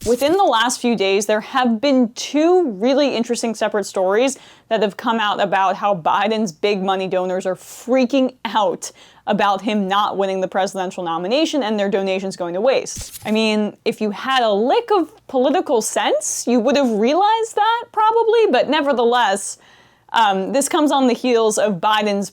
Within the last few days, there have been two really interesting separate stories that have come out about how Biden's big money donors are freaking out about him not winning the presidential nomination and their donations going to waste. I mean, if you had a lick of political sense, you would have realized that probably, but nevertheless, this comes on the heels of Biden's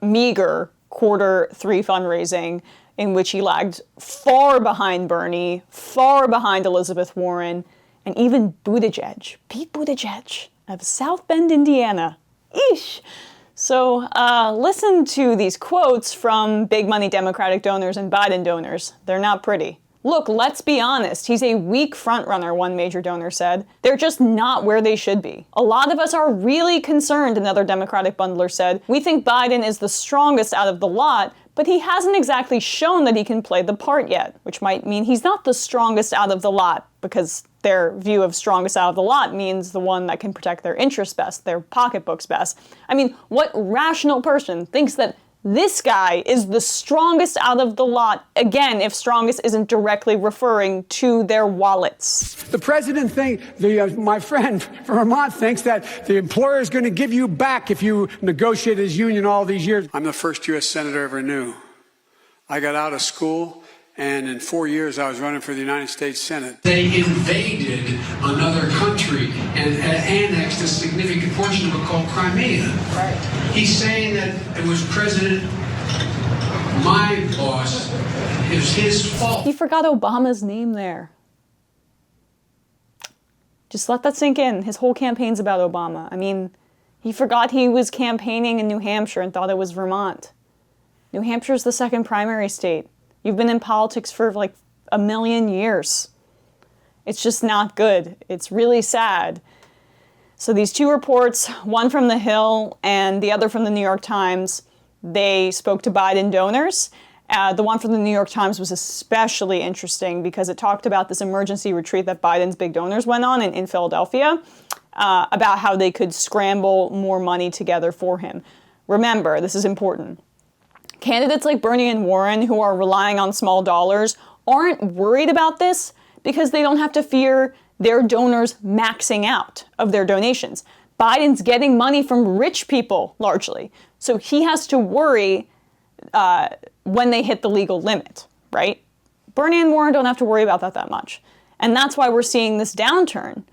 meager Q3 fundraising, in which he lagged far behind Bernie, far behind Elizabeth Warren, and even Buttigieg, Pete Buttigieg of South Bend, Indiana. Eesh. So listen to these quotes from big money Democratic donors and Biden donors. They're not pretty. Look, let's be honest. He's a weak frontrunner, one major donor said. They're just not where they should be. A lot of us are really concerned, another Democratic bundler said. We think Biden is the strongest out of the lot, but he hasn't exactly shown that he can play the part yet, which might mean he's not the strongest out of the lot, because their view of strongest out of the lot means the one that can protect their interests best, their pocketbooks best. I mean, what rational person thinks that this guy is the strongest out of the lot, again, if strongest isn't directly referring to their wallets? The president my friend from Vermont thinks that the employer is going to give you back if you negotiate his union all these years. I'm the first U.S. senator I ever knew. I got out of school, and in 4 years I was running for the United States Senate. They invaded another country and annexed a significant portion of it called Crimea. Right. He's saying that it was my boss, it was his fault. He forgot Obama's name there. Just let that sink in. His whole campaign's about Obama. I mean, he forgot he was campaigning in New Hampshire and thought it was Vermont. New Hampshire's the second primary state. You've been in politics for like a million years. It's just not good. It's really sad. So these two reports, one from The Hill and the other from the New York Times, they spoke to Biden donors. The one from the New York Times was especially interesting because it talked about this emergency retreat that Biden's big donors went on in Philadelphia, about how they could scramble more money together for him. Remember, this is important. Candidates like Bernie and Warren, who are relying on small dollars, aren't worried about this because they don't have to fear their donors maxing out of their donations. Biden's getting money from rich people, largely. So he has to worry when they hit the legal limit, right? Bernie and Warren don't have to worry about that much. And that's why we're seeing this downturn.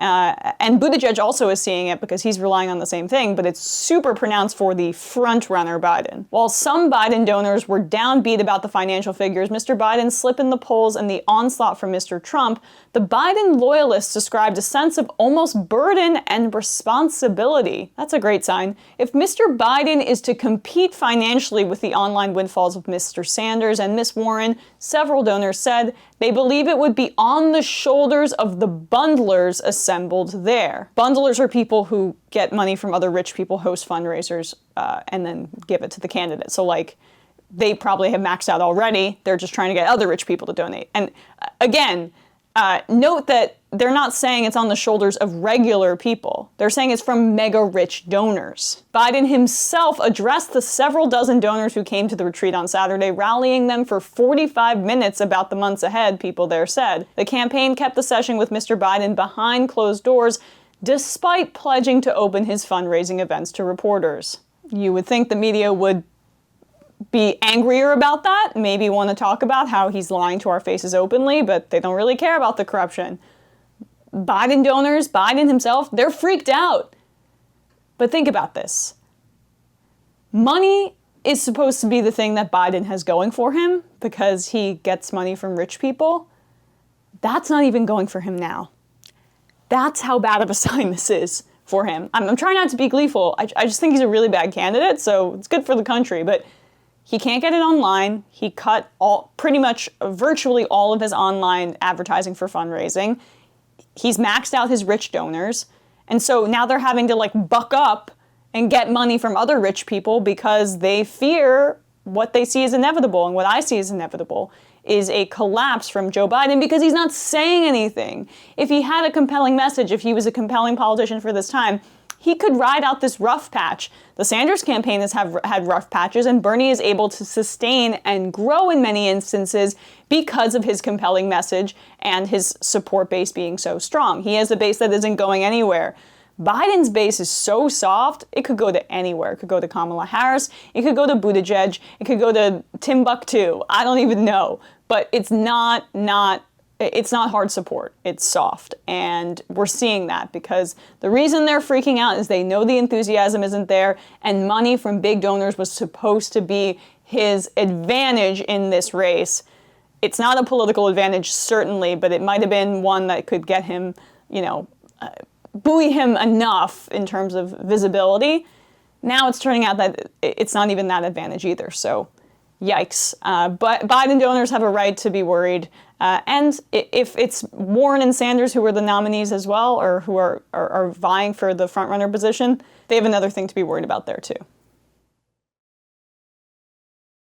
And Buttigieg also is seeing it because he's relying on the same thing, but it's super pronounced for the front-runner Biden. While some Biden donors were downbeat about the financial figures, Mr. Biden's slip in the polls and the onslaught from Mr. Trump, the Biden loyalists described a sense of almost burden and responsibility. That's a great sign. If Mr. Biden is to compete financially with the online windfalls of Mr. Sanders and Ms. Warren, several donors said they believe it would be on the shoulders of the bundlers assembled there. Bundlers are people who get money from other rich people, host fundraisers, and then give it to the candidate. So like, they probably have maxed out already. They're just trying to get other rich people to donate. And again, note that they're not saying it's on the shoulders of regular people. They're saying it's from mega rich donors. Biden himself addressed the several dozen donors who came to the retreat on Saturday, rallying them for 45 minutes about the months ahead, people there said. The campaign kept the session with Mr. Biden behind closed doors, despite pledging to open his fundraising events to reporters. You would think the media would be angrier about that, maybe want to talk about how he's lying to our faces openly, but they don't really care about the corruption. Biden donors, Biden himself, they're freaked out. But think about this. Money is supposed to be the thing that Biden has going for him because he gets money from rich people. That's not even going for him now. That's how bad of a sign this is for him. I'm trying not to be gleeful. I just think he's a really bad candidate, so it's good for the country, but he can't get it online. He cut pretty much virtually all of his online advertising for fundraising. He's maxed out his rich donors. And so now they're having to like buck up and get money from other rich people because they fear what they see as inevitable. And what I see as inevitable is a collapse from Joe Biden because he's not saying anything. If he had a compelling message, if he was a compelling politician for this time, he could ride out this rough patch. The Sanders campaign has had rough patches, and Bernie is able to sustain and grow in many instances because of his compelling message and his support base being so strong. He has a base that isn't going anywhere. Biden's base is so soft, it could go to anywhere. It could go to Kamala Harris, it could go to Buttigieg, it could go to Timbuktu. I don't even know. But it's not hard support. It's soft. And we're seeing that because the reason they're freaking out is they know the enthusiasm isn't there, and money from big donors was supposed to be his advantage in this race. It's not a political advantage, certainly, but it might have been one that could get him, buoy him enough in terms of visibility. Now it's turning out that it's not even that advantage either. So yikes. But Biden donors have a right to be worried. And if it's Warren and Sanders who are the nominees as well, or who are vying for the frontrunner position, they have another thing to be worried about there too.